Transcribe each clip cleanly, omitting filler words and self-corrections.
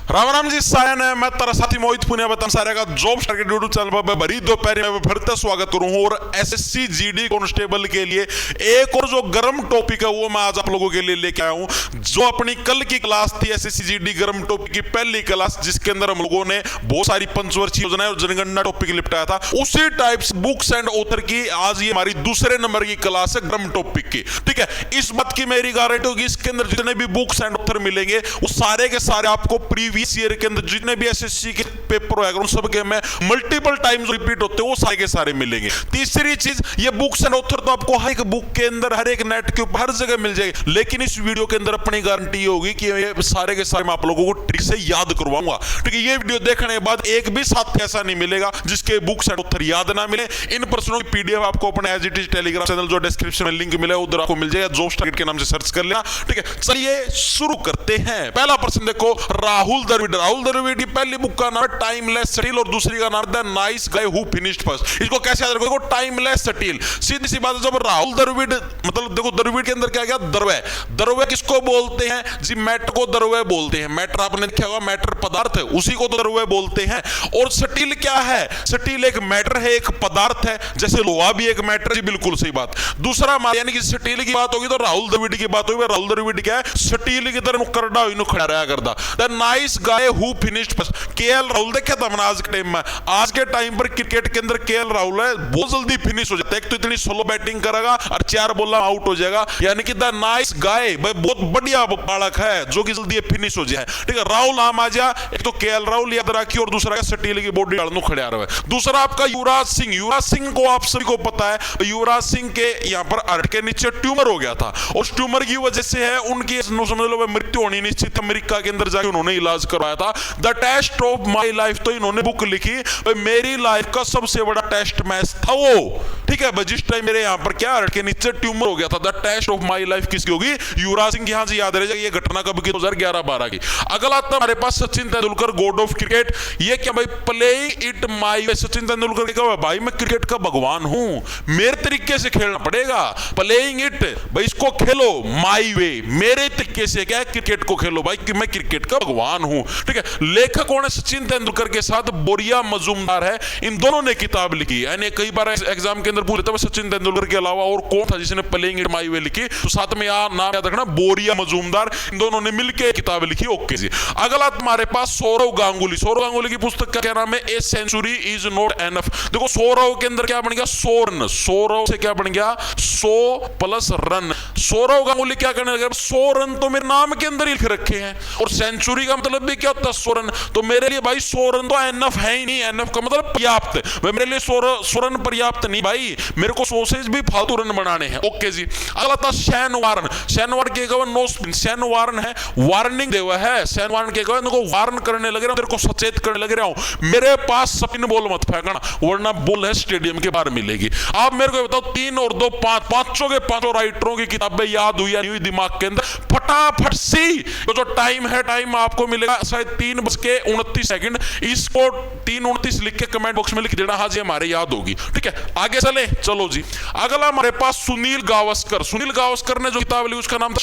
राम राम जी सायन है। मैं तेरा साथी मोहित पुनिया बता सारे का जॉब सर्किट यूट्यूब चैनल पर बड़ी दोपहर में फिर से स्वागत करूं और एसएससी जीडी कांस्टेबल के लिए एक और जो गर्म टॉपिक है वो मैं आज आप लोगों के लिए लेके आया हूं। जो अपनी कल की क्लास थी एसएससी जीडी गर्म टॉपिक की पहली क्लास, जिसके अंदर हम लोगों ने बहुत सारी पंचवर्षीय योजनाएं और जनगणना टॉपिक लिपटाया था, उसी टाइप से बुक्स एंड ऑथर की आज ये हमारी दूसरे नंबर की क्लास है गर्म टॉपिक की। ठीक है, इस बात की मेरी गारंटी होगी इसके अंदर जितने भी बुक्स एंड ऑथर मिलेंगे वो सारे के सारे आपको प्रीवियस ईयर के अंदर जितने भी एसएससी के पेपर होगा उन सब के में मल्टीपल टाइम्स रिपीट होते हैं वो सारे के सारे मिलेंगे। तीसरी चीज, ये बुक्स एंड ऑथर तो आपको हर एक बुक के अंदर हर एक नेट के ऊपर हर जगह मिल जाएगी, लेकिन इस वीडियो के अंदर अपनी गारंटी होगी कि ये सारे के सारे मैं आप लोगों को ट्रिक से याद करवाऊंगा। ठीक है, ये वीडियो देखने के बाद एक भी साथ ऐसा नहीं मिलेगा जिसके बुक्स एंड ऑथर याद ना मिले। इन प्रश्नों की पीडीएफ आपको अपने as it is Telegram channel जो डिस्क्रिप्शन में लिंक मिला उधर आपको मिल जाएगा, जॉब टारगेट के नाम से सर्च कर लेना। ठीक है, चलिए शुरू करते हैं। पहला प्रश्न देखो, राहुल द्रविड़। राहुल द्रविड़ की पहली बुक का नाम है टाइमलेस स्टील और दूसरी का नाम है nice guy who finished first. इसको कैसे याद रखोगे? टाइमलेस स्टील, सीधी सी बात है। जब राहुल द्रविड़ मतलब देखो द्रविड़ के अंदर क्या गया, दरवे। दरवे किसको बोलते हैं जी? मैटर को दरवे बोलते हैं। मैटर आपने देखा होगा, मैटर पदार्थ है, उसी को तो दरवे बोलते हैं। और स्टील क्या है? स्टील एक मैटर है, एक पदार्थ है, जैसे लोहा भी एक मैटर। जी बिल्कुल सही बात। दूसरा यानी कि स्टील की बात होगी तो राहुल द्रविड़ की बात होगी। राहुल द्रविड़ क्या है? स्टील की तरह करड़ा हुई खड़ा रहा करदा। The nice guy who finished first. KL Rahul देखा था मैंने आज के टाइम में। आज के टाइम पर क्रिकेट के अंदर केएल राहुल है बहुत जल्दी फिनिश हो जाता है। एक तो इतनी स्लो बैटिंग करेगा और 4 बॉल आउट हो जाएगा, यानी कि द नाइस गाय भाई बहुत बढ़िया बालक है जो कि जल्दी फिनिश हो जाए। ठीक है, राहुल नाम आ जा। एक तो केएल राहुल याद रखी और दूसरा स्टील की बॉडी डालनो खड़े आ रहा है। दूसरा आपका युवराज सिंह। युवराज सिंह को आप सभी को पता है, युवराज सिंह के यहाँ पर हार्ट के नीचे ट्यूमर हो गया था और उस ट्यूमर की वजह से है उनकी समझ लो मृत्यु होनी निश्चित। अमेरिका के अंदर जाके उन्होंने इलाज करवाया था। The test of my life, तो इन्होंने बुक लिखी भाई मेरी लाइफ का सबसे बड़ा टेस्ट मैच था वो। ठीक है, जिस टाइम मेरे यहाँ पर क्या हार्ट के नीचे ट्यूमर हो गया था। The test of my life किसकी होगी? युवराज सिंह की। यहाँ से याद रहेगा ये घटना कब की? 2011-12 की। अगला आता हमारे पास Sachin Tendulkar, god of cricket. ये क्या भाई? Playing it my way. Sachin Tendulkar क्या भाई मैं क्रिकेट का भगवान हूं, मेरे तरीके से खेलना पड़ेगा। प्लेइंग इट भाई इसको खेलो माई वे, मेरे तरीके से क्या है क्रिकेट को खेलो भाई कि मैं क्रिकेट का भगवान हूं। ठीक है, लेखक कौन है? सचिन तेंदुलकर के साथ बोरिया मजूमदार है। इन दोनों ने किताब लिखी। यानी कई बार एग्जाम के अंदर पूछते हैं सचिन तेंदुलकर के अलावा और कौन था जिसने प्लेइंग इट माई वे लिखी, तो साथ में नाम याद रखना बोरिया मजूमदार। इन दोनों ने मिलकर किताब लिखी। ओके जी। अगला तुम्हारे पास सौरव गांगुली। सौरव गांगुली की पुस्तक का क्या नाम है? A century is not enough. देखो सौरव के अंदर क्या बन गया? 100 रन। सौरव से क्या बन गया? 100 प्लस रन। सौरव गांगुली क्या करने लगे? 100 रन तो मेरे नाम के अंदर ही लिख रखे हैं और सेंचुरी का मतलब भी क्या होता है? 100 रन। तो मेरे लिए भाई 100 रन तो एनफ है ही नहीं। एनफ का मतलब पर्याप्त। भाई मेरे लिए 100 रन पर्याप्त नहीं भाई, मेरे को 100 से भी फालतू रन बनाने हैं। ओके जी। अगला था शैन वार्न। शैन वार्न के गवर्न नो स्पिन। शैन वार्न है वार्निंग दे हुआ है। शैन वार्न के गवर्न को वार्न करने लग रहा हूं, तेरे को सचेत करने लग रहा हूं, मेरे पास स्पिन बॉल मत फेंकना वरना बॉल है स्टेडियम के बाहर मिलेगी। आप मेरे को बताओ 3 और 2 5, पांचों के पांचों राइटरों की किताबें याद हुई या नहीं हुई दिमाग के अंदर? फटाफट सी तो जो टाइम है, टाइम आपको मिलेगा शायद 3:29। इसको 3:29 लिख के कमेंट बॉक्स में लिख देना, हाँ जी हमारे याद होगी। ठीक है, आगे चले। चलो जी, अगला हमारे पास सुनील गावस्कर। सुनील गावस्कर ने जो किताब ली उसका नाम था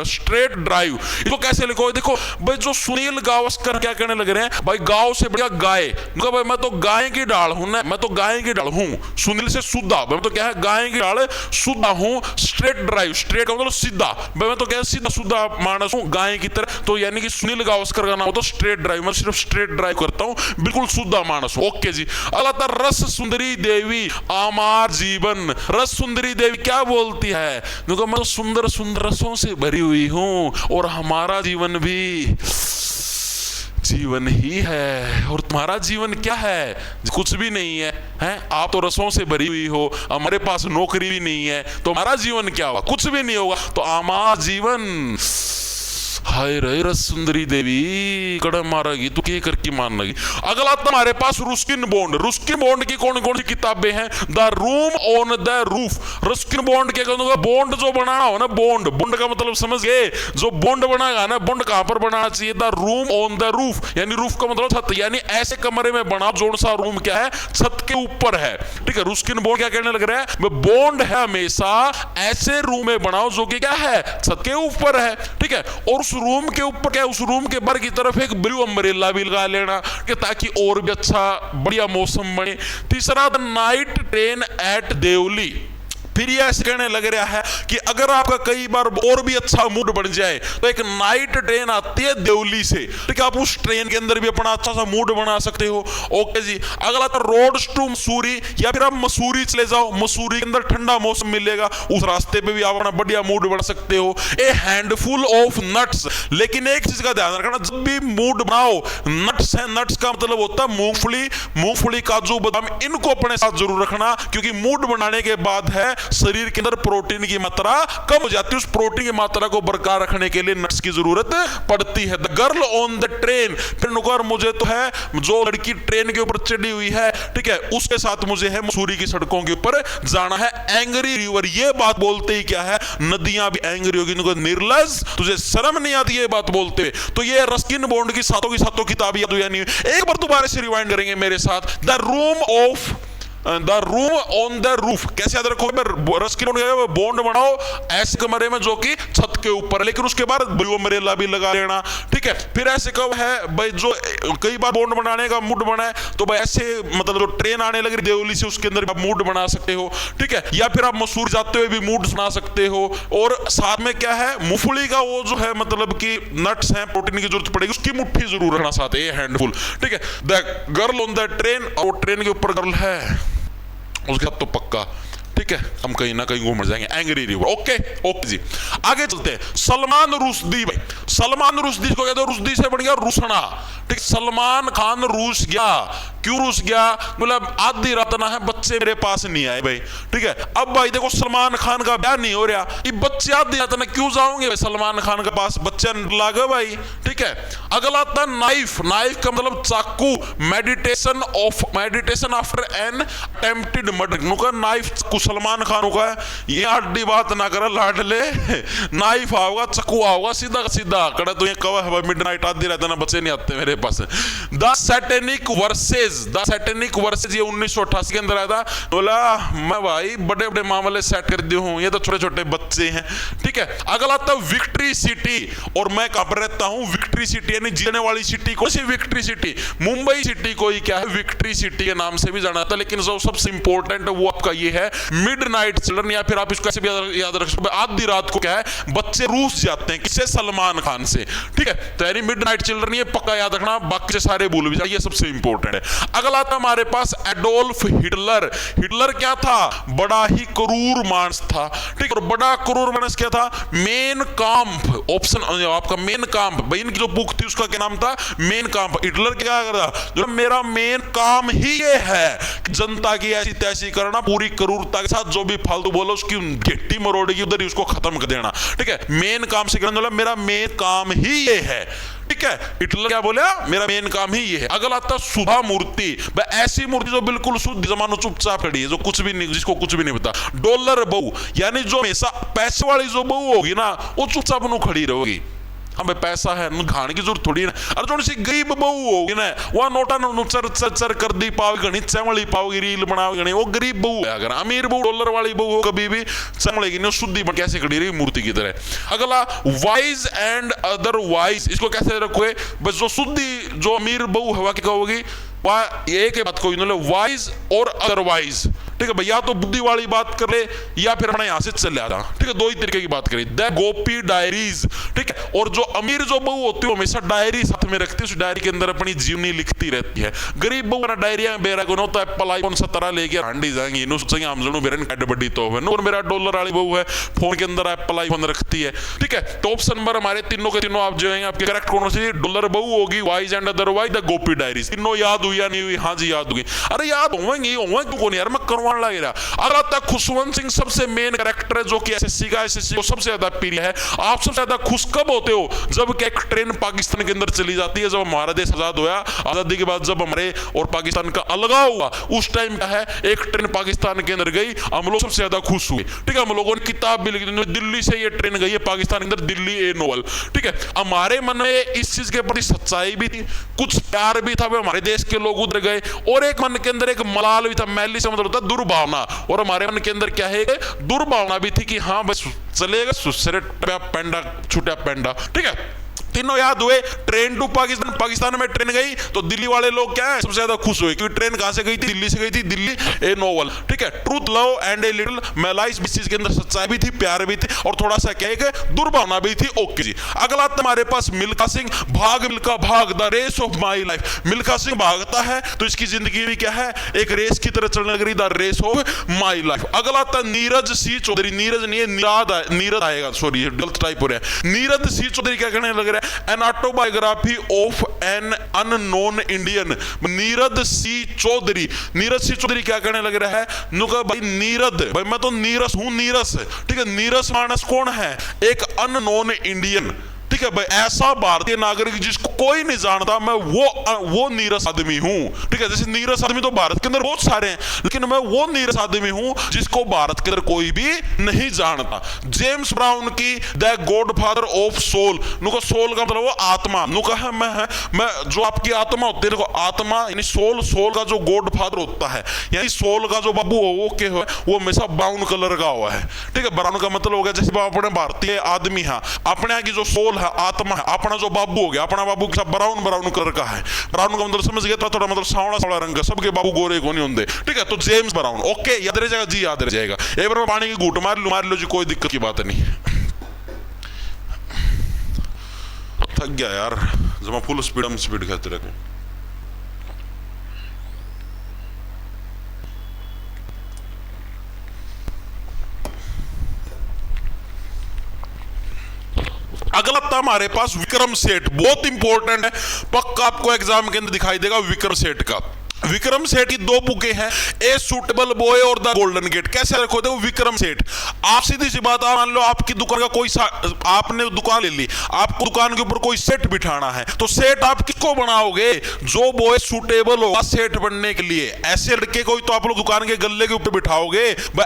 स्ट्रेट ड्राइव। इसको कैसे लिखो? देखो भाई जो सुनील गावस्कर क्या कहने लग रहे हैं, भाई गांव से बढ़िया गाय। भाई मैं तो गाय की डाल हूं ना, मैं तो गाय की डाल हूं। सुनील से सुधा, मैं तो क्या है गाय की डाल सुधा हूं। स्ट्रेट ड्राइव, स्ट्रेट का मतलब सीधा, मैं तो क्या है सीधा सुधा मानस हूं गाय की तरह। तो यानी कि सुनील गावस्कर का नाम होता स्ट्रेट ड्राइव। मैं सिर्फ स्ट्रेट ड्राइव करता हूं, बिल्कुल सुधा मानस हूं। ओके जी। अगला था रस सुंदरी देवी आमार जीवन। रस सुंदरी देवी क्या बोलती है? देखो मैं तो सुंदर सुंदर रसों से भरी हुई हूं और हमारा जीवन भी जीवन ही है। और तुम्हारा जीवन क्या है? कुछ भी नहीं है, हैं? आप तो रसों से भरी हुई हो, हमारे पास नौकरी भी नहीं है, तो हमारा जीवन क्या होगा? कुछ भी नहीं होगा। तो हमारा जीवन हाय रे रस सुंदरी देवी कड़म मारेगी तो के करके मान लगी। अगला तुम्हारे पास रुस्किन बॉन्ड। रुस्किन बॉन्ड की कौन कौन सी किताबें हैं? The room on the roof. रुस्किन bond के बॉन्ड जो बनाना हो ना, बॉन्ड, बॉन्ड का मतलब समझ गए? जो बॉन्ड बनाएगा ना, बॉन्ड कहां पर बनाना चाहिए? The room on the roof, यानी रूफ का मतलब छत, यानी ऐसे कमरे में बना जोन सा रूम क्या है? छत के ऊपर है। ठीक है, रुस्किन बॉन्ड क्या कहने लग रहा है? बॉन्ड है हमेशा ऐसे रूम में बनाओ जो कि क्या है? छत के ऊपर है। ठीक है, और उस रूम के ऊपर क्या, उस रूम के बाहर की तरफ एक ब्लू अम्ब्रेला भी लगा लेना कि ताकि और भी अच्छा बढ़िया मौसम बने। तीसरा, the night train at Deoli. फिर ये ऐसे कहने लग रहा है कि अगर आपका कई बार और भी अच्छा मूड बन जाए तो एक नाइट ट्रेन आती है देवली से, ठीक है, आप उस ट्रेन के अंदर भी अपना अच्छा सा मूड बना सकते हो। ओके जी। अगला था रोड्स टू मसूरी, या फिर आप मसूरी चले जाओ, मसूरी के अंदर ठंडा मौसम मिलेगा, उस रास्ते पे भी आप अपना बढ़िया मूड बना सकते हो। ए हैंडफुल ऑफ नट्स, लेकिन एक चीज का ध्यान रखना, जब भी मूड बनाओ, नट्स है, नट्स का मतलब होता है मूंगफली, मूंगफली, काजू, बादाम, इनको अपने साथ जरूर रखना, क्योंकि मूड बनाने के बाद है शरीर के अंदर प्रोटीन की मात्रा कम हो जाती है, उस प्रोटीन की मात्रा को बरकरार रखने के लिए नट्स की जरूरत पड़ती है। The girl on the train, फिर नुकर मुझे तो है जो लड़की ट्रेन के ऊपर चढ़ी हुई है, ठीक है, उसके साथ मुझे है मसूरी की सड़कों के ऊपर जाना है। एंग्री रिवर, ये बात बोलते ही क्या है, नदियां भी एंग्री होगी, निर्लज, तुझे शर्म नहीं आती ये बात बोलते। तो ये रस्किन बॉन्ड की सातों किताब याद हो या नहीं? एक बार दोबारा से रिवाइंड करेंगे मेरे साथ। The room on the roof, कैसे याद रखोगे? रस्किन बॉन्ड बनाओ ऐसे कमरे में जो कि छत के ऊपर, लेकिन उसके बाद ब्लू अम्ब्रेला भी लगा लेना, ठीक है। फिर ऐसे कब है भाई, जो कई बार बॉन्ड बनाने का मूड बना है, तो भाई ऐसे मतलब जो ट्रेन आने लगी देवली से, उसके अंदर आप मूड बना सकते हो, ठीक है। या फिर आप मसूर जाते हुए भी मूड बना सकते हो। और साथ में क्या है, मूंगफली का वो जो है मतलब कि नट्स हैं, प्रोटीन की जरूरत पड़ेगी, उसकी मुट्ठी जरूर रखना साथ, ये हैंडफुल, ठीक है। The girl on the train, और ट्रेन के ऊपर गर्ल है उसके साथ तो पक्का, ठीक है, हम कहीं ना कहीं घूम जाएंगे। एंग्री रिवर, ओके ओके जी। आगे चलते हैं। सलमान रुश्दी, भाई सलमान रुश्दी को कहते हैं, रुश्दी से बन गया रुसना, ठीक। सलमान खान रूस गया, क्यों रूस गया? मतलब आधी रात ना है, बच्चे मेरे पास नहीं आए भाई, ठीक है। अब भाई देखो, सलमान खान का ब्याह नहीं हो रहा, ये बच्चे आधी रात ना क्यों जाओगे भाई सलमान खान के पास, बच्चे लागे भाई, ठीक है। अगला था नाइफ, नाइफ का मतलब चाकू। Meditation after an attempted murder, नुका नाइफ सलमान खान का है, ये आडी बात ना कर लाडले, नाइफ आओगा, चक्कू आओगा, सीधा सीधा कड़ा तो ये कवा है मिडनाइट, आधी रात ना बच्चे नहीं आते मेरे पास। The Satanic Verses, the Satanic Verses, ये 1988 के अंदर आया था। बोला मैं भाई बड़े बड़े मामले सेट कर दी हूं, ये तो छोटे छोटे बच्चे हैं, ठीक है। अगला था विक्ट्री सिटी, और मैं कहां पर रहता हूं? विक्ट्री सिटी, यानी जीने वाली सिटी। कौन सी विक्ट्री सिटी? मुंबई सिटी को ही क्या है, विक्ट्री सिटी के नाम से भी जाना था, लेकिन जो सबसे इंपॉर्टेंट है वो आपका ये है मिडनाइट चिल्ड्रन, या फिर आप इसको ऐसे भी याद रख सकते, आधी रात को क्या है, बच्चे रूस जाते हैं, किससे? सलमान खान से, ठीक है। तो यानी मिडनाइट चिल्ड्रन, ये पक्का याद रखना, बाकी से सारे भूल भी जाए, ये सबसे इंपॉर्टेंट है। अगला था हमारे पास एडोल्फ हिटलर। हिटलर क्या था? बड़ा ही क्रूर मानस था, ठीक है। और बड़ा क्रूर मानस क्या था? मेन काम्प, ऑप्शन आपका मेन काम्प, भाई इनकी जो बुक थी उसका क्या नाम था? Main Kampf. हिटलर क्या करता? जो मेरा मेन काम ही ये है जनता की ऐसी तैसी करना, पूरी क्रूरता के साथ, जो भी फालतू बोलो उसकी गिट्टी मरोड़ेगी उधर ही उसको खत्म कर देना, ठीक है। मेन काम से करना, मेरा मेन काम ही ये है, ठीक है। हिटलर क्या बोला? मेरा मेन काम ही ये है। अगला आता सुधा मूर्ति, ऐसी मूर्ति जो बिल्कुल शुद्ध जमानो चुपचाप खड़ी है, जो कुछ भी नहीं, जिसको कुछ भी नहीं पता। डॉलर बहू, यानी जो हमेशा पैसे वाली जो बहू होगी ना, वो चुपचाप नु खड़ी रहेगी। हाँ भाई पैसा है, खाने की जरूरत थोड़ी है। अरे थोड़ी सी गरीब बहू होगी ना, वह नोटा चर चर चर कर दी पाओगी, घनी चमड़ी पाओगी, रील बनाओगी घनी, वो गरीब बहू है। अगर अमीर बहू, डॉलर वाली बहू हो, कभी भी चमड़ेगी नहीं, शुद्धि बन कैसे खड़ी रही मूर्ति की तरह। अगला वाइज एंड अदर वाइज, इसको कैसे रखोगे? बस जो शुद्धि, जो अमीर बहू है वह क्या कहोगी? वह एक बात कोई वाइज और अदरवाइज, ठीक है भैया। तो बुद्धि वाली बात कर ले, या फिर अपना यहां से चल जाता, ठीक है। दो ही तरीके की बात करी। द गोपी डायरीज, ठीक है। और जो अमीर जो बहू होती है हमेशा डायरी साथ में रखती है, उस डायरी के अंदर अपनी जीवनी लिखती रहती है। गरीब बहू ना डायरिया बेरा को होता है, पलाई कौन सा तरह लेके हांडी जाएंगी, इन्हों सोचेंगे हम जणू मेरे कैड बड़ी तो है। और मेरा डॉलर वाली बहू है, फोन के अंदर एप्पल आईफोन रखती है, ठीक है। तो ऑप्शन नंबर हमारे तीनों के तीनों आप जो है आपके करेक्ट कौन सी? डॉलर बहू होगी, wise and otherwise, the Gopi diaries. तीनों याद हुई या नहीं हुई? हाँ जी याद हुई। अरे याद होंगे क्यों को नहीं यार, मैं करवाने लग रहा। अगला तक खुशवंत सिंह सबसे मेन कैरेक्टर है, जो कि एसएससी का एसएससी को सबसे ज्यादा प्रिय है। आप सबसे ज्यादा खुश कब होते हो? जब कि एक ट्रेन पाकिस्तान के अंदर चली जाती है, जब हमारा देश आजाद हुआ, आजादी के बाद जब हमारे और पाकिस्तान का अलगाव हुआ, उस टाइम क्या है, एक ट्रेन पाकिस्तान के अंदर गई, हम लोग सबसे ज्यादा खुश हुए, ठीक है। हम लोगों ने किताब भी लिखी, दिल्ली से ये ट्रेन गई है पाकिस्तान के अंदर, दिल्ली ए नोवेल, ठीक है। हमारे मन में इस चीज के प्रति सच्चाई भी थी, कुछ प्यार भी था, हमारे देश के लोग उधर गए, और एक मन के अंदर एक मलाल भी था, मैली से मतलब होता दुर्भावना, और हमारे मन के अंदर क्या है, दुर्भावना भी थी कि हाँ बस चलेगा, सुसरे पेंडा छूटा पेंडा, ठीक है। तीनों याद हुए। ट्रेन टू पाकिस्तान, पाकिस्तान में ट्रेन गई तो दिल्ली वाले लोग क्या है, सबसे ज्यादा खुश हुए क्योंकि ट्रेन कहां से गई थी, दिल्ली से गई थी। दिल्ली ए नोवेल, ठीक है। Truth, love and a little malice, इस चीज के अंदर सच्चाई भी थी, प्यार भी थे और थोड़ा सा क्या है दुर्भावना भी थी। ओके जी, अगला हमारे पास Milkha Singh, Bhaag Milkha Bhaag, the race of my life. Milkha Singh भागता है तो इसकी जिंदगी भी क्या है, एक रेस की तरह चलने लगी, the race of my life. अगला था नीरज सी चौधरी, नीरज नहीं है नीरज आएगा, सॉरी गलत टाइप हो रहा है। नीरज सी चौधरी क्या कहने लग रहा है, an autobiography of an unknown Indian. Neeraj C Chaudhuri, Neeraj C Chaudhuri क्या कहने लग रहा है, नुका भाई नीरज, भाई मैं तो नीरस हूं, नीरस, ठीक है। नीरस मानस कौन है, एक अननोन इंडियन, ठीक है भाई, ऐसा भारतीय नागरिक जिसको कोई नहीं जानता, मैं वो नीरस आदमी हूं, ठीक है। जैसे नीरस आदमी तो भारत के अंदर बहुत सारे हैं, लेकिन मैं वो नीरस आदमी हूं जिसको भारत के अंदर कोई भी नहीं जानता। जेम्स ब्राउन की द गॉडफादर ऑफ सोल, नुको सोल का मतलब वो आत्मा, नुका है मैं जो आपकी आत्मा होती है, आत्मा यानी सोल, सोल का जो गॉडफादर होता है, यानी सोल का जो बाबू हो वो क्या है, वो हमेशा ब्राउन कलर का हुआ है, ठीक है। ब्राउन का मतलब हो गया जैसे अपने भारतीय आदमी है, अपने यहाँ की जो सोल है, आत्मा है, अपना जो बाबू हो गया, अपना बाबू सब ब्राउन ब्राउन कलर का है। ब्राउन का मतलब समझ गया, थोड़ा मतलब सावड़ा सावड़ा रंग का, सबके बाबू गोरे को नहीं होंगे, ठीक है। तो जेम्स ब्राउन, ओके, याद रह जाएगा जी, याद रह जाएगा। एक बार पानी की घूंट मार लो जी, कोई दिक्कत की बात नहीं। थक गया यार, जब फुल स्पीड हम स्पीड खाते रहे। अगला था हमारे पास विक्रम सेठ, बहुत इंपॉर्टेंट है, पक्का आपको एग्जाम के अंदर दिखाई देगा विक्रम सेठ का। विक्रम सेठ की दो बुकें हैं, ए सूटेबल बॉय और द गोल्डन गेट। कैसे रखो, देखो विक्रम सेठ, आप सीधी सी बात, मान लो आपकी दुकान का कोई आपने दुकान ले ली, आपको दुकान के ऊपर कोई सेठ बिठाना है, तो सेठ आप किसको बनाओगे, जो बॉय सूटेबल होगा सेठ बनने के लिए। ऐसे लड़के कोई तो आप लोग दुकान के गल्ले के ऊपर बिठाओगे,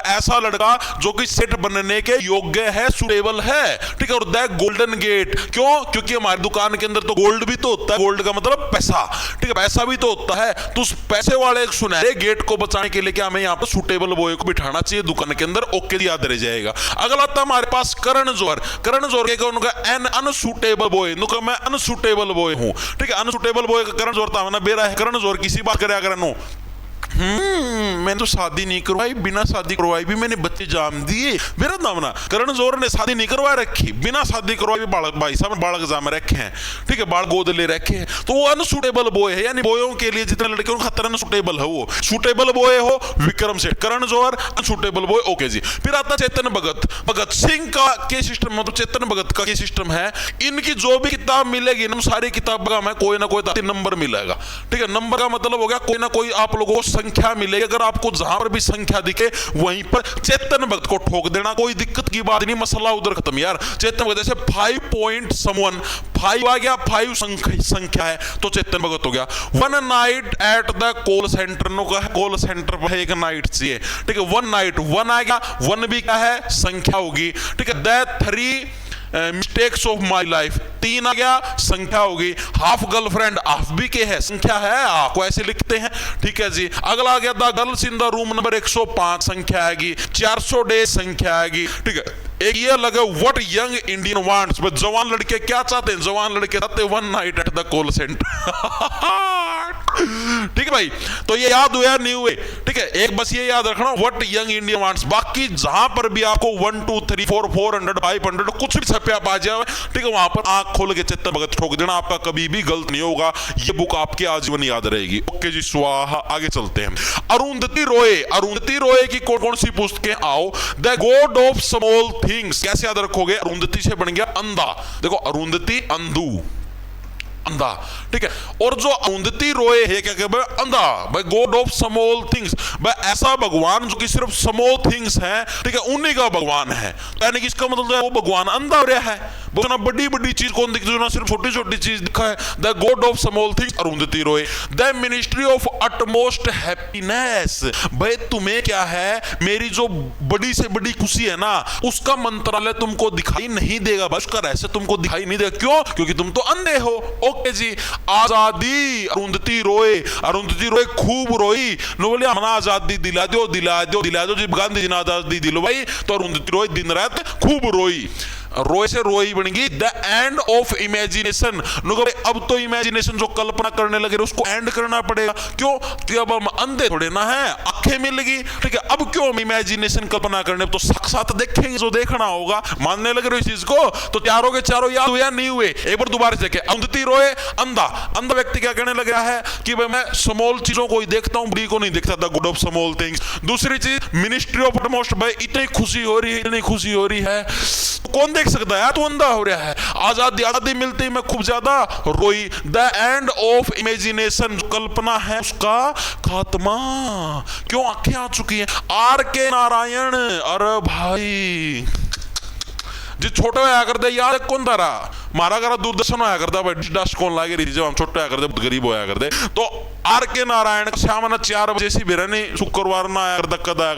ऐसा लड़का जो कि सेठ बनने के योग्य है, सूटेबल है, ठीक है। और द गोल्डन गेट, क्यों, क्योंकि हमारी दुकान के अंदर तो गोल्ड भी तो होता है, गोल्ड का मतलब पैसा, ठीक है, पैसा भी तो होता है। तो पैसे वाले एक सुनहरे गेट को बचाने के लिए क्या हमें यहाँ पर सूटेबल बॉय को बिठाना चाहिए दुकान के अंदर, ओके, याद रह जाएगा। अगला था हमारे पास करण जौहर, करण जौहर के उनका एन अनसूटेबल बॉय, नुका मैं अनसूटेबल बॉय हूं, ठीक है। अनसूटेबल बॉय का करण जौहर था ना, बेरा है करण जौहर, किसी बात करे अगर नो मैंने तो शादी नहीं करवाई, बिना शादी करवाई भी मैंने बच्चे जाम दिए, मेरा नाम ना करण जौहर ने शादी नहीं करवा रखी, बिना शादी करवाई भी बालक, भाई साहब बालक जाम रखे हैं, ठीक है, बाल गोद ले रखे हैं, तो वो अनसूटेबल बॉय है, यानी बॉयों के लिए जितने लड़के उनका खतरा अनसूटेबल है, वो सूटेबल बॉय हो Vikram Seth, Karan Johar unsuitable boy, okay जी। फिर आता चेतन भगत, भगत सिंह का के सिस्टम, मतलब चेतन भगत का के सिस्टम है, इनकी जो भी किताब मिलेगी ना, सारी किताब का मैं कोई ना कोई नंबर मिलेगा, ठीक है। नंबर का मतलब हो गया कोई ना कोई आप लोगों को संख्या मिलेगी, अगर आपको जहां पर भी संख्या दिखे वहीं पर चेतन भगत को ठोक देना, कोई दिक्कत की बात नहीं, मसला उधर खत्म यार। चेतन भगत जैसे 5 पॉइंट समवन, 5 आ गया, 5 संख्या है तो चेतन भगत हो गया। One night at the call centre, नो का कॉल सेंटर पर एक नाइट चाहिए, ठीक है। वन नाइट, वन आ गया, वन भी क्या है, संख्या होगी, ठीक है। The 3 mistakes of my life, 3 आ गया, संख्या होगी। हाफ गर्लफ्रेंड, हाफ भी के है, संख्या है, आपको ऐसे लिखते हैं, ठीक है जी। अगला आ गया the girls in the room number 105, संख्या आएगी। 400 डेज, संख्या आएगी, ठीक है। एक ये लगे व्हाट यंग इंडियन वांट्स, जवान लड़के क्या चाहते हैं, जवान लड़के चाहते हैं one night at the call centre, ठीक है भाई। तो ये याद हुआ नहीं हुए, ठीक है, एक बस ये याद रखना व्हाट यंग इंडियन वांट्स। बाकी जहां पर भी आपको 1 2 3 4 400 500 कुछ भी छपे आप आ जाए, ठीक है, वहां पर आंख खोल के चेतन भगत ठोक देना, आपका कभी भी गलत नहीं होगा, ये बुक आपके आजीवन याद रहेगी, ओके जी, स्वाहा। आगे चलते हैं। अरुंधति रॉय, अरुंधति रॉय की कौन सी पुस्तकें, आओ, the God of small things, कैसे याद रखोगे, अरुंधति से बन गया अंधा, देखो अरुंधति अंधू, अंधा, ठीक है। और जो अरुंधति रॉय है क्या कहते हैं, अंधा, भाई गॉड ऑफ स्मॉल थिंग्स, भाई ऐसा भगवान जो कि सिर्फ स्मॉल थिंग्स है, ठीक है, उन्हीं का भगवान है, यानी कि इसका मतलब है वो भगवान अंधा हो रहा है, वो ना बड़ी बड़ी चीज कौन दिखती है, ना सिर्फ छोटी छोटी चीज दिखा है। The God of small things, Arundhati Roy. The ministry of utmost happiness, भाई तुम्हें क्या है, मेरी जो बड़ी से बड़ी खुशी है ना, उसका मंत्रालय तुमको दिखाई नहीं देगा, बस कर ऐसे तुमको दिखाई नहीं देगा, क्यों, क्योंकि तुम तो अंधे हो, ओके जी। आजादी, अरुंधति रॉय, अरुंधति रॉय खूब रोई, नो बोले हमारा आजादी दिला दो दिला दो दिला दो, जब गांधी जी ने आजादी दिलवाई तो अरुंधति रॉय दिन रात खूब रोई। रोए से रोई बनेगी द एंड ऑफ इमेजिनेशन। अब तो इमेजिनेशन जो कल्पना करने लगे उसको एंड करना पड़ेगा। क्यों? कि अब हम अंधे थोड़े ना है, आंखें मिल गई, ठीक है। अब क्यों हम इमेजिनेशन कल्पना करने, तो साक्षात देखेंगे, जो देखना होगा। मानने लगे इस चीज को, तो चारों के चारों याद हुए या नहीं हुए? एक बार दोबारा देखे। अंधती रोए, अंधा अंधा व्यक्ति क्या कहने लग रहा है कि भाई मैं स्मॉल चीजों को ही देखता हूं, बड़ी को नहीं देखता, the good of small things. दूसरी चीज मिनिस्ट्री ऑफ मोस्ट, भाई इतनी खुशी हो रही है, इतनी खुशी हो रही है, कौन देख सकता है? तो अंधा हो रहा है। आजादी आजादी मिलती मैं खूब ज्यादा रोई। द एंड ऑफ इमेजिनेशन, कल्पना है उसका खात्मा। क्यों? आंखें आ चुकी हैं। आर के नारायण, अरे भाई जी छोटे होया करते याद कौन था रहा, मारा करा दूरदर्शन होया करता भाई, डस्ट कौन लागे रही जब हम छोटे होया करते, गरीब होया करते। तो आर के नारायण शाम 4 बजे सी बेरनी शुक्रवार ना आया करता, कद आया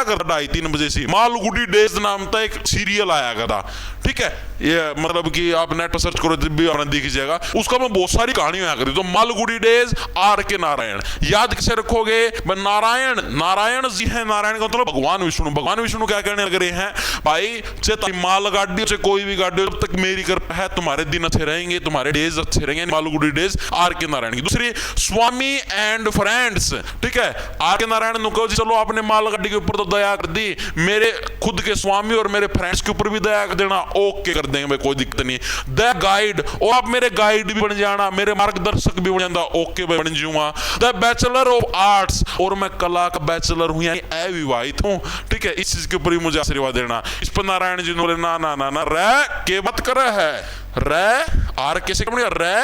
करता, 2:30-3 बजे सी। मालगुडी डेज नाम का एक सीरियल आया करता, ठीक है। ये मतलब कि आप नेट पर सर्च करो जब भी आपने दिख जाएगा, उसका में बहुत सारी कहानी होया करती। तो मालगुडी डेज, आर के नारायण, याद कैसे रखोगे? नारायण, नारायण जी है, नारायण का मतलब भगवान विष्णु। भगवान विष्णु क्या कहने लग रहे हैं भाई, चाहे माल गाड़ी से कोई भी गाड़ी, जब तक मेरी कृपा है तुम्हारे दिन अच्छे रहेंगे, तुम्हारे डेज अच्छे रहेंगे। मालगुडी डेज, आर के नारायण की। दूसरी स्वामी एंड फ्रेंड्स, ठीक है। आर के नारायण ने कहो जी चलो आपने माल गाड़ी के ऊपर तो दया कर दी, मेरे खुद के स्वामी और मेरे फ्रेंड्स के ऊपर भी दया कर देना, ओके कर देंगे भाई, कोई दिक्कत नहीं। द गाइड, और आप मेरे गाइड भी बन जाना, मेरे मार्गदर्शक भी बन जाना, ओके भाई बन जाऊंगा। द बैचलर ऑफ आर्ट्स, और मैं कला का बैचलर हूं, यानी अविवाहित हूं, ठीक है। इस चीज के ऊपर भी मुझे आशीर्वाद देना। इस पर नारायण जी ने बोले ना ना ना ना, रे के बात कर रहा है, रे आर कैसे रे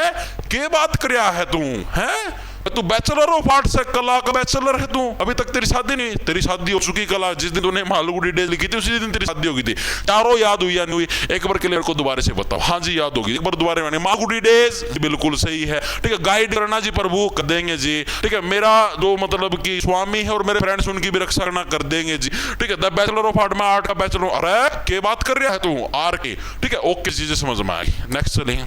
के बात कर रहा है तू, है तू बैचलर ऑफ आर्ट्स है, कला का बैचलर है तू, अभी तक तेरी शादी नहीं, तेरी शादी हो चुकी कला, जिस दिन तूने मालगुडी डेज लिखी थी उसी दिन तेरी शादी हो गई थी। चारों याद हुई या नहीं हुई? एक बार क्लियर को दोबारा से बताओ। हाँ जी याद होगी, एक बार दोबारा में। मालगुडी डेज बिल्कुल सही है, ठीक है। गाइड करना जी प्रभु कर देंगे जी, ठीक है। मेरा जो मतलब कि स्वामी है और मेरे फ्रेंड्स उनकी भी रक्षा करना कर देंगे जी, ठीक है। द बैचलर ऑफ आर्ट में आर्ट का बैचलर, अरे के बात कर रहा है तू, आर के, ठीक है। ओके चीजें समझ में आई। नेक्स्ट चलेंगे।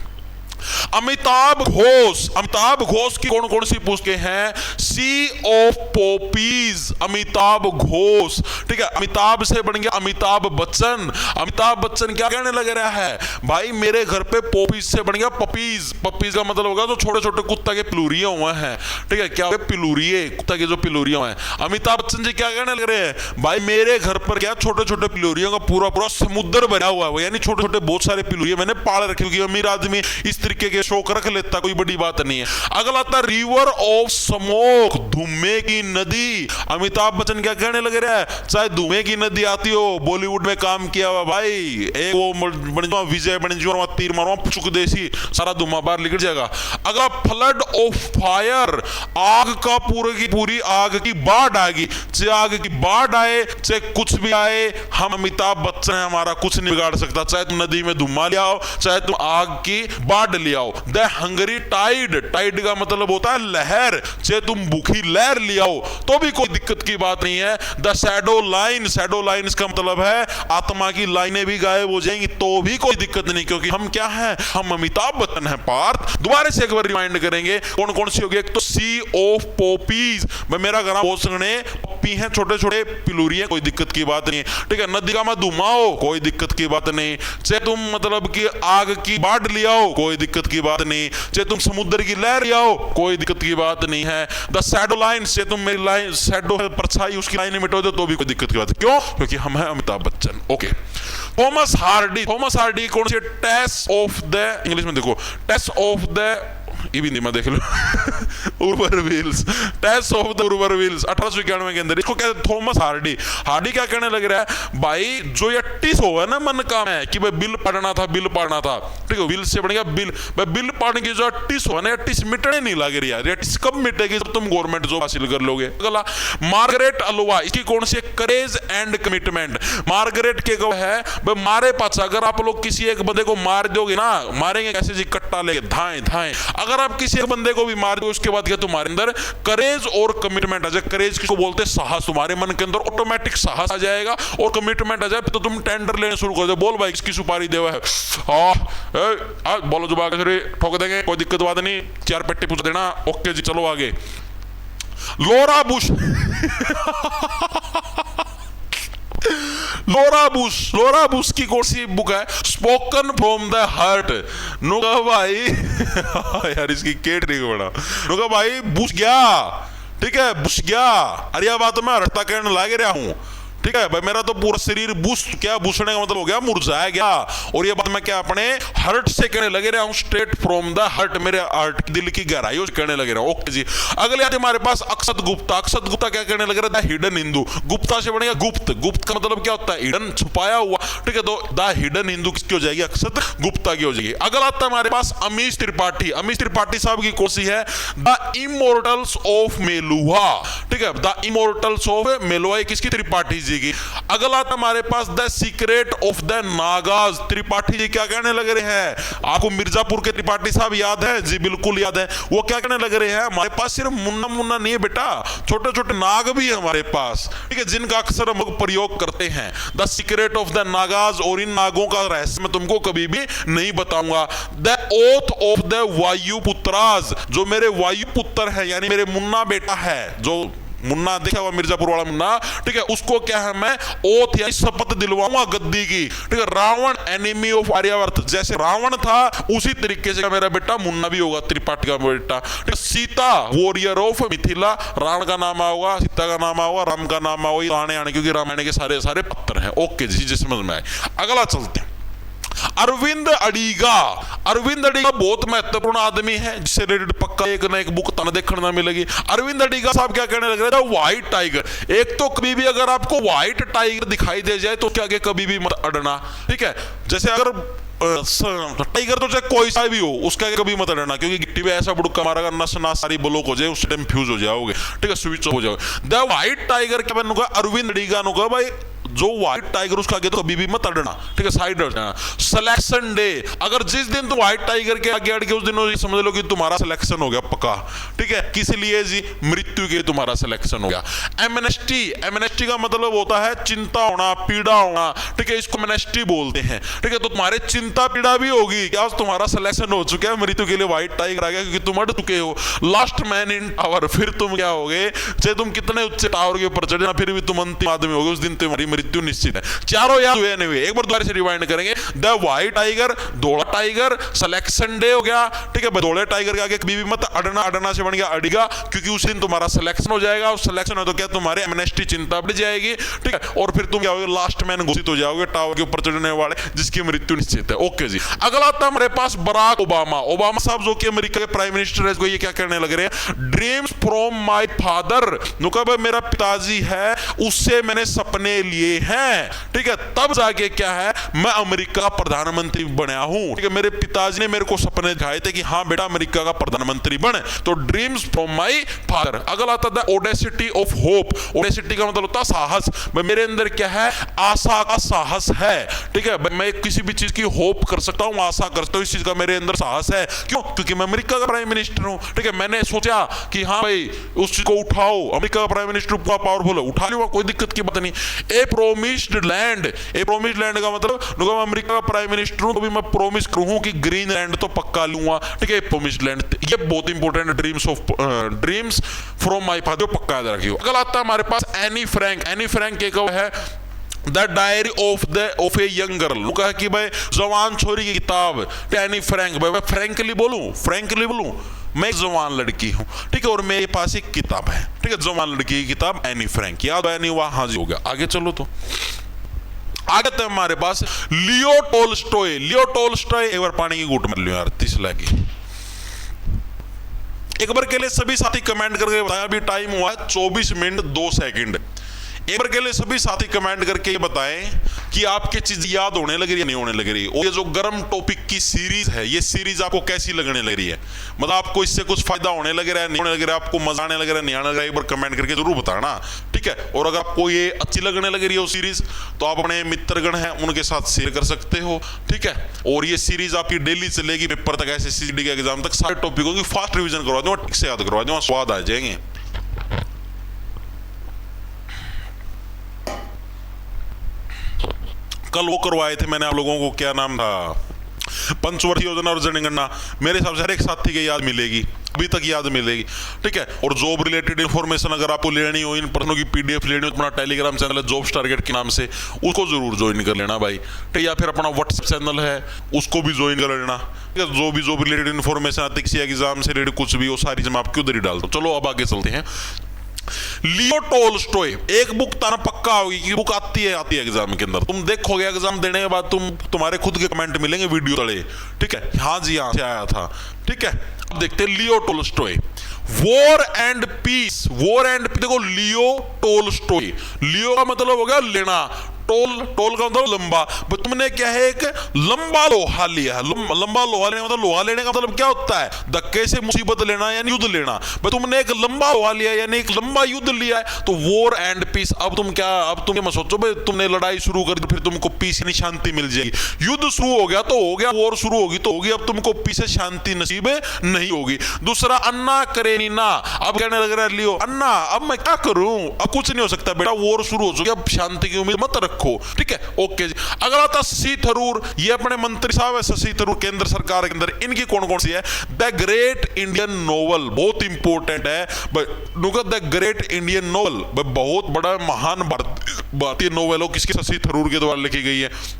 अमिताभ घोष, अमिताभ घोष की कौन कौन सी पुस्तकें हैं? सी ऑफ पॉपीज, अमिताभ घोष, ठीक है। अमिताभ से बन गया अमिताभ बच्चन। अमिताभ बच्चन क्या कहने लगे रहा है भाई, मेरे घर पे पॉपीज से बन गया पपीज। पपीज का मतलब होगा जो छोटे छोटे कुत्ता के पिलूरिये हुए हैं, ठीक है। क्या हो गया? पिलूरिये, कुत्ता के जो पिलूरिये हुए हैं। अमिताभ बच्चन जी क्या कहने लग रहे हैं भाई, मेरे घर पर क्या छोटे छोटे पिलूरियों का पूरा पूरा समुद्र बना हुआ है, यानी छोटे छोटे बहुत सारे पिलूरिये मैंने पाल रखे, क्योंकि अमीर आदमी इस तरीके के शौक रख लेता, कोई बड़ी बात नहीं है। अगला था रिवर ऑफ स्मोक, धुएं की नदी। अमिताभ बच्चन क्या कहने लगे रहे, चाहे धुएं की नदी आती हो, बॉलीवुड में काम किया हुआ भाई, एक वो बन जाओ विजय बन जाओ, तीर मारो चुक देसी, सारा धुआं बाहर निकल जाएगा। अगला फ्लड ऑफ फायर, आग का पूरी की पूरी आग की बाढ़ आएगी। चाहे आग की बाढ़ आए, चाहे कुछ भी आए, हम अमिताभ बच्चन है, हमारा कुछ नहीं बिगाड़ सकता। चाहे तुम नदी में धुआं ले आओ, चाहे तुम आग की बाढ़ ले आओ। द हंगरी टाइड, टाइड का मतलब होता है लहर, चाहे तुम भूखी लहर ले आओ तो भी कोई दिक्कत की बात नहीं है। The shadow line, shadow line इसका मतलब है आत्मा की लाइनें भी गायब हो जाएंगी तो भी कोई दिक्कत नहीं, क्योंकि हम क्या हैं, हम अमिताभ बच्चन हैं। पार्थ दोबारा से एक बार रिमाइंड करेंगे कौन कौन सी होगी। एक तो सी ऑफ पॉपीज, मेरा घर बहुत सगने पप्पी हैं, छोटे छोटे पिलूरी है, कोई दिक्कत की बात नहीं, ठीक है। नदी का मैं धुमाओ, कोई दिक्कत की बात नहीं। चाहे तुम मतलब कि आग की बाढ़ ले आओ, कोई दिक्कत की बात नहीं। चाहे तुम समुद्र की लहर ले आओ, कोई दिक्कत की बात नहीं है। द शैडो लाइन, से तुम मेरी लाइन शैडो परछाई उसकी लाइन मिटो दो तो भी कोई दिक्कत की बात है। क्यों? क्योंकि हम हैं Amitabh Bachchan. Okay. Thomas Hardy, Thomas Hardy कौन सी? टेस्ट ऑफ द, इंग्लिश में देखो, टेस्ट ऑफ द, ये भी हिंदी में देख लो उर्वर व्हील्स, टेस्ट ऑफ द उर्वर व्हील्स 1891 के अंदर, इसको कहते हैं थॉमस हार्डी। हार्डी क्या कहने लग रहा है भाई, जो ये टिस हो है ना मन का है कि भाई बिल पढ़ना था, बिल पढ़ना था, ठीक है। विल से बनेगा बिल, भाई बिल पढ़ने की जो टिस हो ना, टिस मिटने नहीं लग रही यार, ये टिस कब मिटेगी जब तुम गवर्नमेंट जॉब हासिल कर लोगे। अगला मार्गरेट अल्वा, इसकी कौन सी? Courage and commitment. मार्गरेट के को है भाई, मारे पाछा अगर आप लोग किसी एक बंदे को मार दोगे ना, मारेंगे कैसे जी, कट्टा लेके धाएं धाएं। अगर आप किसी एक बंदे को भी मार दो उसके बाद क्या तुम्हारे अंदर करेज और कमिटमेंट आ जाए। करेज किसको बोलते हैं? साहस। तुम्हारे मन के अंदर ऑटोमेटिक साहस आ जाएगा और कमिटमेंट आ जाए तो तुम टेंडर लेने शुरू कर दो। बोल भाई किसकी सुपारी देवा है, बोलो जो बात ठोक देंगे, कोई दिक्कत बात नहीं, 4 पेटी पूछ देना, ओके जी चलो आगे। लोरा बुश की कौन सी बुक है? Spoken from the heart. नुका भाई यार इसकी केट नहीं बड़ा। नुका भाई बुश गया, ठीक है, बुश गया। अरे यह बात मैं रट्टा कहने लागे रहा हूं, ठीक है भाई। मेरा तो पूरा शरीर बुश, क्या बुशने का मतलब हो गया मुरझाया गया। और ये बात मैं क्या अपने हार्ट से कहने लगे रहा हूं, स्ट्रेट फ्रॉम द हार्ट, मेरे हार्ट दिल की गहराइयों से कहने लगे रहा हूं। ओके जी, अगले आते हमारे पास अक्षत गुप्ता। अक्षत गुप्ता क्या कहने लगे रहा? The hidden Hindu. गुप्ता से बनेगा गुप्त। गुप्त का मतलब क्या होता है? हिडन, छुपाया हुआ, ठीक है। तो द हिडन हिंदू किसकी हो जाएगी? अक्षत गुप्ता की हो जाएगी। अगला आता है हमारे पास अमीश त्रिपाठी। अमीश त्रिपाठी साहब की कौन सी है? द इमोर्टल्स ऑफ मेलुहा, ठीक है। द इमोर्टल्स ऑफ मेलुहा किसकी? त्रिपाठी जी की। अगला आता हमारे पास the secret of the Nagas. Tripathi ji क्या कहने लग रहे हैं? आपको मिर्जापुर के त्रिपाठी साहब याद है? जी बिल्कुल याद है। वो क्या कहने लग रहे हैं? हमारे पास सिर्फ मुन्ना मुन्ना नहीं है बेटा, छोटे छोटे नाग भी है हमारे पास, ठीक है, जिनका अक्सर हम प्रयोग करते हैं। The secret of the Nagas, और इन नागों का रहस्य मैं तुमको कभी भी नहीं बताऊंगा। द ओथ ऑफ द वायुपुत्राज, जो मेरे वायुपुत्र है यानी मेरे मुन्ना बेटा है, जो मुन्ना देखा हुआ मिर्जापुर वाला मुन्ना, ठीक है, उसको क्या है? मैं ओथ या शपथ दिलवाऊंगा गद्दी की, ठीक है। रावण एनिमी ऑफ आर्यावर्त, जैसे रावण था उसी तरीके से मेरा बेटा मुन्ना भी होगा, त्रिपाठी का बेटा, ठीक है। सीता वॉरियर ऑफ मिथिला, रावण का नाम होगा, सीता का नाम होगा, राम का नाम होगा, राणे आने, क्योंकि रामायण के सारे सारे पत्थर हैं। ओके जी, जी समझ में आए। अगला चलते हैं, अरविंद अडिगा। अरविंद अडिगा बहुत महत्वपूर्ण आदमी है, जिससे रिलेटेड पक्का एक ना एक बुक तन देखने ना मिलेगी। अरविंद अडिगा साहब क्या कहने लग रहे थे? White tiger. एक तो कभी भी अगर आपको व्हाइट टाइगर दिखाई दे जाए तो क्या आगे कभी भी मत अड़ना, ठीक है। जैसे अगर टाइगर तो चाहे कोई सा भी हो, उसका आगे कभी मत अड़ना, क्योंकि गिट्टी में ऐसा बुड़का मारेगा नस ना सारी ब्लॉक हो जाए, उस टाइम फ्यूज हो जाओगे, ठीक है, स्विच ऑफ हो जाओगे। द व्हाइट टाइगर क्या बनूंगा? अरविंद अडिगा नुका भाई, जो व्हाइट टाइगर उसका आगे तो कभी भी मत अड़ना, ठीक है, साइड हटना। सिलेक्शन डे, अगर जिस दिन तो व्हाइट टाइगर के आगे अड़ के उस दिन समझ लो कि तुम्हारा सिलेक्शन हो गया पक्का, ठीक है। किस लिए जी? मृत्यु के तुम्हारा सिलेक्शन हो गया। एमनेस्टी, एमनेस्टी का मतलब होता है चिंता होना, पीड़ा होना, ठीक है, इसको एमनेस्टी बोलते हैं, ठीक है। तो तुम्हारे चिंता पीड़ा भी होगी, क्या तुम्हारा सिलेक्शन हो चुका है मृत्यु के लिए, व्हाइट टाइगर आ गया, क्योंकि तुम अड़ चुके हो। लास्ट मैन इन टावर, फिर तुम क्या होगे? चाहे तुम कितने ऊंचे टावर के ऊपर चढ़े ना, फिर भी तुम अंतिम आदमी होगे, उस दिन तुम्हारी मृत्यु निश्चित है। चारों याद हुए नहीं हुए? एक बार दोबारा से रिवाइंड करेंगे। द व्हाइट टाइगर, धोला टाइगर, सिलेक्शन डे हो गया, ठीक है। धोले टाइगर के आगे कभी भी मत अड़ना, अड़ना से बन गया अड़िगा, क्योंकि उस दिन तुम्हारा सिलेक्शन हो जाएगा, उस सिलेक्शन हो तो क्या तुम्हारे एमनेस्टी चिंता बढ़ जाएगी, ठीक है। और फिर तुम क्या होगे? लास्ट मैन घोषित हो जाओगे, टावर के ऊपर चढ़ने वाले, जिसकी मृत्यु निश्चित है। ओके जी, अगला आता है हमारे पास बराक ओबामा। ओबामा साहब जो कि अमेरिका के प्राइम मिनिस्टर है, ये क्या कहने लग रहे हैं? ड्रीम्स फ्रॉम माय फादर, नुका भाई मेरा पिताजी है, उससे मैंने सपने लिए हैं, ठीक है, तब जाके क्या है? मैं अमेरिका का प्रधानमंत्री बना हूं, ठीक है। मेरे पिताजी ने मेरे को सपने दिखाए थे कि हाँ बेटा अमेरिका का प्रधानमंत्री बने, तो ड्रीम्स फ्रॉम माय फादर। अगला आता था ओडेसिटी ऑफ होप। ओडेसिटी का मतलब होता है साहस। मेरे अंदर क्या है? आशा का साहस है, ठीक है। मैं किसी भी चीज की होप कर सकता हूं, आशा कर सकता हूं, इस चीज का मेरे अंदर साहस है। क्यों? क्योंकि मैं अमेरिका का प्राइम मिनिस्टर हूं, ठीक है। मैंने सोचा कि हाँ भाई उस चीज को उठाओ, अमेरिका का प्राइम मिनिस्टर पावरफुल है, उठा लूंगा, कोई दिक्कत की बात नहीं। ए प्रोमिस्ड लैंड, ए प्रोमिस्ड लैंड का मतलब मैं अमेरिका का प्राइम मिनिस्टर हूं तो भी मैं प्रॉमिस करूं कि ग्रीन लैंड तो पक्का लूंगा, ठीक है। प्रोमिस्ड लैंड ये बहुत important, dreams from my father, पक्का याद रखियो। अगला आता है हमारे पास एनी फ्रैंक। एनी फ्रैंक एक है the diary of a young girl, कहा कि भाई जवान छोरी की किताब, एनी फ्रैंक। भाई फ्रैंकली बोलूं मैं जवान लड़की हूं, ठीक है, और मेरे पास एक किताब है, ठीक है, जवान लड़की की किताब, एनी फ्रैंक। याद आया नहीं? वहां हाजिर हो गया। आगे चलो, तो आगे तो हमारे पास लियो टोल्स्टॉय। लियो टोल्स्टॉय, एक बार पानी की घूंट मार लियो यार, 30 लगी। एक बार के लिए सभी साथी कमेंट करके बताया, अभी टाइम हुआ है 24 मिनट 2 सेकंड। एक बार के लिए सभी साथी कमेंट करके ये बताएं कि आपकी चीज याद होने लग रही है नहीं होने लग रही है। और ये जो गर्म टॉपिक की सीरीज है, ये सीरीज आपको कैसी लगने लग रही है? मतलब आपको इससे कुछ फायदा होने लग रहा है, नहीं होने लग रहा है, आपको मजा आने लग रहा है, नहीं आने लग रहा है? एक बार कमेंट करके जरूर बताना, ठीक है। और अगर आपको ये अच्छी लगने लग रही है वो सीरीज, तो आप अपने मित्रगण हैं उनके साथ शेयर कर सकते हो, ठीक है। और ये सीरीज आपकी डेली चलेगी पेपर तक, SSCD के एग्जाम तक, सारे टॉपिकों की फास्ट रिविजन करवा दूंगा, ठीक से याद करवा दूंगा, स्वाद आ जाएंगे। कल वो करवाए थे मैंने आप लोगों को, क्या नाम था, पंचवर्षीय योजना और जनगणना। मेरे हिसाब से हर एक साथी की याद मिलेगी। अभी तक याद मिलेगी, ठीक है। और जॉब रिलेटेड इन्फॉर्मेशन अगर आपको लेनी हो, इन प्रश्नों की पीडीएफ लेनी हो, अपना टेलीग्राम चैनल है जॉब्स टारगेट के नाम से, उसको जरूर ज्वाइन कर लेना भाई, ठीक। या फिर अपना व्हाट्सएप चैनल है, उसको भी ज्वाइन कर लेना, ठीक है। जो भी जॉब रिलेटेड इन्फॉर्मेशन आती है, किसी एग्जाम से रिलेटेड कुछ भी, वो सारी चीज मैं आपकी उधर ही डालता हूँ। चलो अब आगे चलते हैं। लियो टोल्स्टॉय, एक बुक ताना पक्का होगी कि बुक आती है एग्जाम के अंदर, तुम देखोगे एग्जाम देने के बाद तुम्हारे खुद के कमेंट मिलेंगे वीडियो तले, ठीक है, हाँ जी हाँ से आया था, ठीक है। अब देखते हैं Leo Tolstoy, war and peace. War and peace, देखो लियो टोल्स्टॉय, लियो का मतलब हो गया लेना, टोल का मतलब लंबा, तुमने क्या है एक लंबा लोहा लिया। लंबा लोहा लेने मतलब, लोहा लेने का मतलब क्या होता है, धक्के से मुसीबत लेना यानी युद्ध लेना। तुमने एक लंबा लोहा लिया यानी एक लंबा युद्ध लिया है, तो वॉर एंड पीस। अब तुम मत सोचो भाई तुमने लड़ाई शुरू कर दी फिर तुमको पीस यानी शांति मिल जाएगी। युद्ध शुरू हो गया तो हो गया, वॉर शुरू होगी तो होगी, अब तुमको पीस शांति नसीब नहीं होगी। दूसरा, अन्ना करेनिना, अब कहने लग रहा है लियो अन्ना अब मैं क्या करूं, अब कुछ नहीं हो सकता बेटा, वॉर शुरू हो चुकी, अब शांति की उम्मीद मत रखो, ठीक है, ओके जी। अगला था शशि थरूर, ये अपने मंत्री साहब है शशि थरूर, केंद्र सरकार के अंदर। इनकी कौन कौन सी है, द ग्रेट इंडियन नोवेल, बहुत इंपॉर्टेंट है द ग्रेट इंडियन नोवेल, बहुत बड़ा महान भारतीय नोवेल हो, किसकी, शशि थरूर के द्वारा लिखी गई है।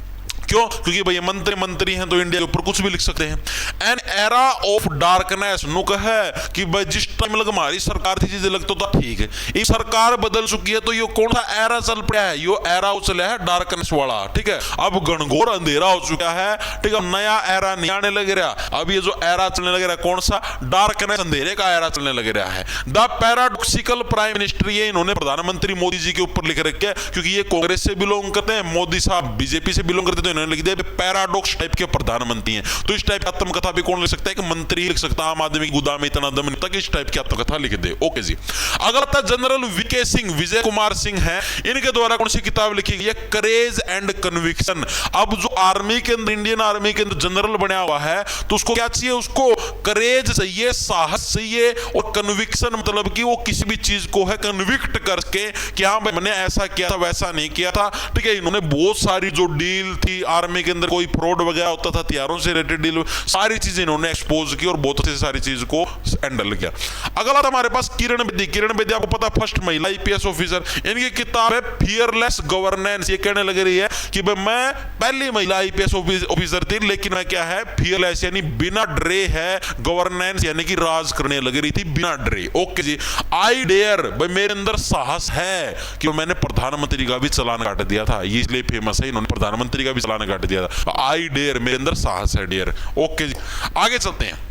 क्यों, क्योंकि भाई मंत्री हैं तो इंडिया के ऊपर कुछ भी लिख सकते हैं। एन एरा ऑफ डार्कनेस, नुक है कि भाई जिस टाइम लग हमारी सरकार थी चीजें लगता था ठीक है, ये सरकार बदल चुकी है तो ये कौन सा एरा चल पड़ा है, यो एरा चला है डार्कनेस वाला, ठीक है। अब घनघोर अंधेरा हो चुका है, ठीक है, नया एरा नहीं आने लग रहा, अब ये जो एरा चलने लग रहा है कौन सा, डार्कनेस, अंधेरे का एरा चलने लग रहा है। द पैराडॉक्सिकल प्राइम मिनिस्टर, ये इन्होंने प्रधानमंत्री मोदी जी के ऊपर लिख रखे, क्योंकि ये कांग्रेस से बिलोंग करते हैं, मोदी साहब बीजेपी से बिलोंग करते हैं, लिख दिया पैराडॉक्स टाइप के प्रधानमंत्री हैं। तो इस टाइप की आत्मकथा भी कौन लिख सकता है, कि मंत्री लिख सकता है, आम आदमी की गोदाम में इतना दम नहीं तक इस टाइप की आत्मकथा लिख दे, ओके जी। अगला था जनरल वीके सिंह, विजय कुमार सिंह हैं, इनके द्वारा कौन सी किताब लिखी गई है, करेज एंड कन्विक्शन। अब जो आर्मी के अंदर, इंडियन आर्मी के अंदर जनरल बना हुआ है तो उसको क्या चाहिए, उसको करेज चाहिए, साहस चाहिए, और कन्विक्शन मतलब कि वो किसी भी चीज को है कन्विक्ट करके कि हाँ भाई मैंने ऐसा किया था वैसा नहीं किया था, ठीक है। इन्होंने बहुत सारी जो डील थी आर्मी के अंदर, कोई फ्रॉड वगैरह होता था, हथियारों से रिलेटेड डील, सारी चीजें इन्होंने एक्सपोज की और बहुत अच्छे से सारी चीज को हैंडल किया। अगला था हमारे पास किरण बेदी। किरण बेदी आपको पता फर्स्ट महिला आईपीएस ऑफिसर, इनकी किताब है फियरलेस गवर्नेंस। ये कहने लग रही है कि भाई मैं पहली महिला आईपीएस ऑफिसर थी, लेकिन मैं क्या है, फियरलेस यानी बिना डरे है, गवर्नेंस यानी कि राज करने लग रही थी बिना डरे, ओके जी। आई डेयर, भाई मेरे अंदर साहस है कि मैंने प्रधानमंत्री का भी चालान काट दिया था, ये इसलिए फेमस है, इन्होंने प्रधानमंत्री का भी चालान काट दिया था। आई डेयर, मेरे अंदर साहस है, डेयर, ओके जी। आगे चलते हैं।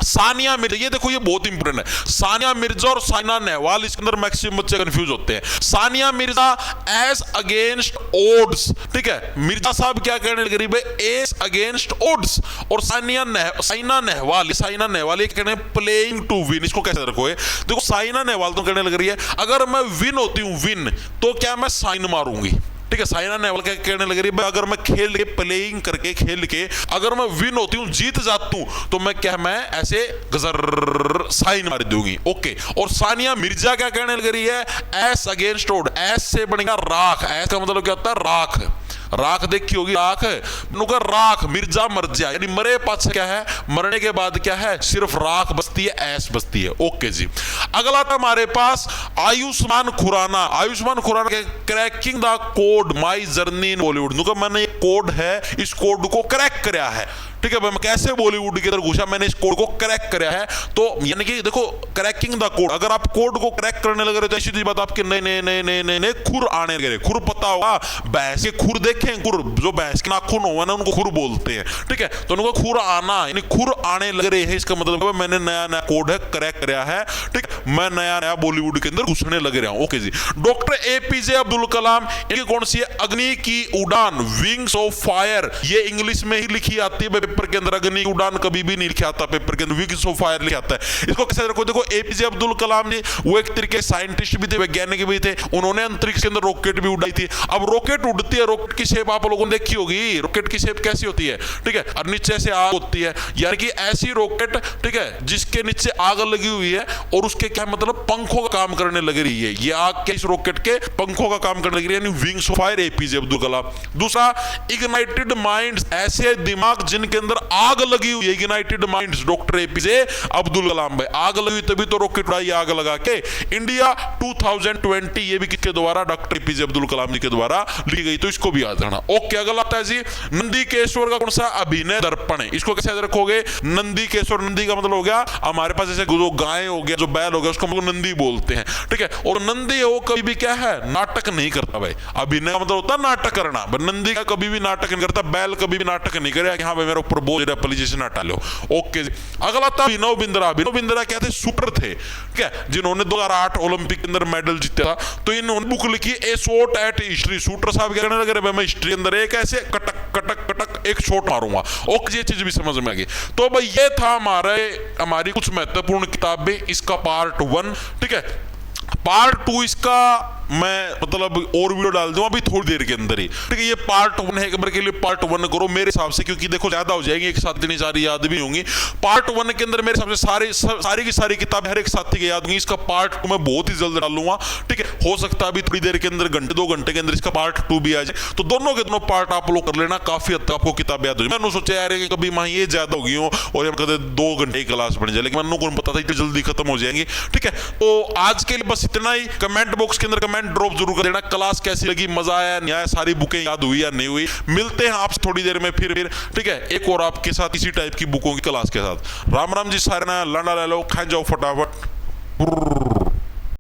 सानिया मिर्जा, ये देखो ये बहुत इंपॉर्टेंट है, सानिया मिर्जा और साइना नेहवाल, इसके अंदर मैक्सिमम बच्चे कंफ्यूज होते हैं। Sania Mirza S against odds, ठीक है, मिर्जा साहब क्या कहने लग रही है, एस अगेंस्ट ओड्स, और साइना नेहवाल ये कहने प्लेइंग टू विन। इसको कैसे रखोगे, देखो साइना नेहवाल तो कहने लग रही है अगर मैं विन होती हूं, विन तो क्या मैं साइन मारूंगी, ठीक है। साइना नेहवाल क्या कहने लग रही है, अगर मैं खेल के प्लेइंग करके खेल के अगर मैं विन होती हूं, जीत जाती हूं, तो मैं क्या, मैं ऐसे गजर साइन मार दूंगी, ओके। और सानिया मिर्जा क्या कहने लग रही है, एस अगेंस्ट ओड, एस से बनेगा राख, एस का मतलब क्या होता है, राख, राख देखी होगी, राख राख, मिर्जा मर जाए यानी मरे पास क्या है, मरने के बाद क्या है, सिर्फ राख बचती है, ऐश बचती है, ओके जी। अगला था हमारे पास आयुष्मान खुराना। आयुष्मान खुराना के cracking the code my journey in Bollywood, मैंने कोड है, इस कोड को क्रैक कराया है, ठीक है। मैं कैसे बॉलीवुड के अंदर घुसा, मैंने इस कोड को क्रैक कराया है, तो यानी कि देखो क्रैकिंग द कोड, अगर आप कोड को क्रैक करने लगे तो ऐसी बात आपके नए खुर आने लगे। खुर पता होगा, भैंस के खुर देखें, खुर जो भैंस के नाखून हो ना उनको खुर बोलते हैं, ठीक है। तो उनको खुर आना यानी खुर आने लग रहे हैं, इसका मतलब मैंने नया कोड है क्रैक कराया है, ठीक है, मैं नया बॉलीवुड के अंदर घुसने लग रहा हूं, ओके जी। डॉक्टर एपीजे अब्दुल कलाम, इनकी कौन सी है, अग्नि की उड़ान, विंग्स ऑफ फायर, ये इंग्लिश में ही लिखी आती है पेपर के अंदर, अग्नि उड़ान कभी भी नहीं लिखा आता पेपर के अंदर, विंग्स ऑफ फायर लिखा आता है। इसको कैसे रखो, देखो एपीजे अब्दुल कलाम जी वो एक तरीके साइंटिस्ट भी थे, वैज्ञानिक भी थे, उन्होंने अंतरिक्ष के अंदर रॉकेट भी उड़ाई थी। अब रॉकेट उड़ती है, रॉकेट की शेप आप लोगों ने देखी होगी, रॉकेट की शेप कैसी होती है, ठीक है, और नीचे से आग होती है, यानी कि ऐसी रॉकेट, ठीक है, जिसके नीचे आग लगी हुई है और उसके क्या मतलब पंखों का काम करने लग रही है। ये आग के इस रॉकेट के पंखों का काम करने लग रही है, यानी wings of fire APJ Abdul Kalam. दूसरा, इग्नाइटेड माइंड्स, ऐसे दिमाग जिनके अंदर आग लगी हुई है, ignited minds doctor APJ Abdul Kalam भाई। आग लगी तभी तो रॉकेट उड़ाई, आग लगा के। इंडिया 2020, ये भी किसके द्वारा, डॉक्टर एपीजे अब्दुल कलाम जी के द्वारा ली गई, तो इसको भी याद रखना। ओके, अगला आता है जी नंदी केशवर का कौन सा अभिनय दर्पण है, इसको कैसे याद रखोगे, नंदी केशवर, नंदी का मतलब हो गया हमारे पास जैसे जो गाय हो गया, जो बैल हो गया, उसको हम लोग नंदी बोलते हैं, ठीक है। और नंदी वो कभी भी क्या है, नाटक नहीं करता भाई। अभिनय का मतलब होता है नाटक करना, नंदी का कभी भी नाटक नहीं करता, बैल कभी भी नाटक नहीं करेगा कि हाँ भाई मेरे ऊपर बोझ प्लीज हटा लो। ओके जी, अगला था अभिनव बिंद्रा। अभिनव बिंद्रा क्या थे, शूटर थे, ठीक है, जिन्होंने 2008 ओलंपिक के अंदर मेडल जीता था। तो इन्होंने बुक लिखी ए शॉट एट हिस्ट्री। शूटर साहब क्या कहने लगे, भाई मैं हिस्ट्री अंदर एक ऐसे कटक कटक कटक एक शॉट मारूंगा। ओके, ये चीज भी समझ में आ गई। तो भाई ये था हमारी कुछ महत्वपूर्ण किताबें, इसका पार्ट 1, ठीक है। पार्ट 2 इसका मैं मतलब और वीडियो डाल दूंगा अभी थोड़ी देर के अंदर ही, ठीक है। ये पार्ट 1 है, एक बार के लिए पार्ट 1 करो मेरे हिसाब से, क्योंकि देखो ज्यादा हो जाएंगे, एक साथ इतनी सारी याद भी होंगी। पार्ट 1 के अंदर मेरे हिसाब से सारी की सारी किताबें हर एक साथी के याद होंगी। इसका पार्ट 2 मैं बहुत ही जल्द डालूंगा, ठीक है। हो सकता है अभी थोड़ी देर के अंदर, घंटे 2 घंटे के अंदर इसका पार्ट 2 भी आ जाए। तो दोनों के दोनों पार्ट आप लोग कर लेना, काफी हद तक आपको किताब याद हो जाए। मैंने सोचा यार कभी माँ ये ज्यादा होगी हो और हम कहते 2 घंटे की क्लास बन जाए, लेकिन मैंने को पता था इतनी जल्दी खत्म हो जाएंगी, ठीक है। तो आज के लिए बस इतना ही। कमेंट बॉक्स के अंदर कमेंट ड्रॉप जरूर कर देना, क्लास कैसी लगी, मजा आया नहीं आया, सारी बुकें याद हुई या नहीं हुई। मिलते हैं आपसे थोड़ी देर में फिर, ठीक है, एक और आपके साथ इसी टाइप की बुकों की क्लास के साथ। राम राम जी, सारे ना लंडा ले लो, खा जाओ फटाफट।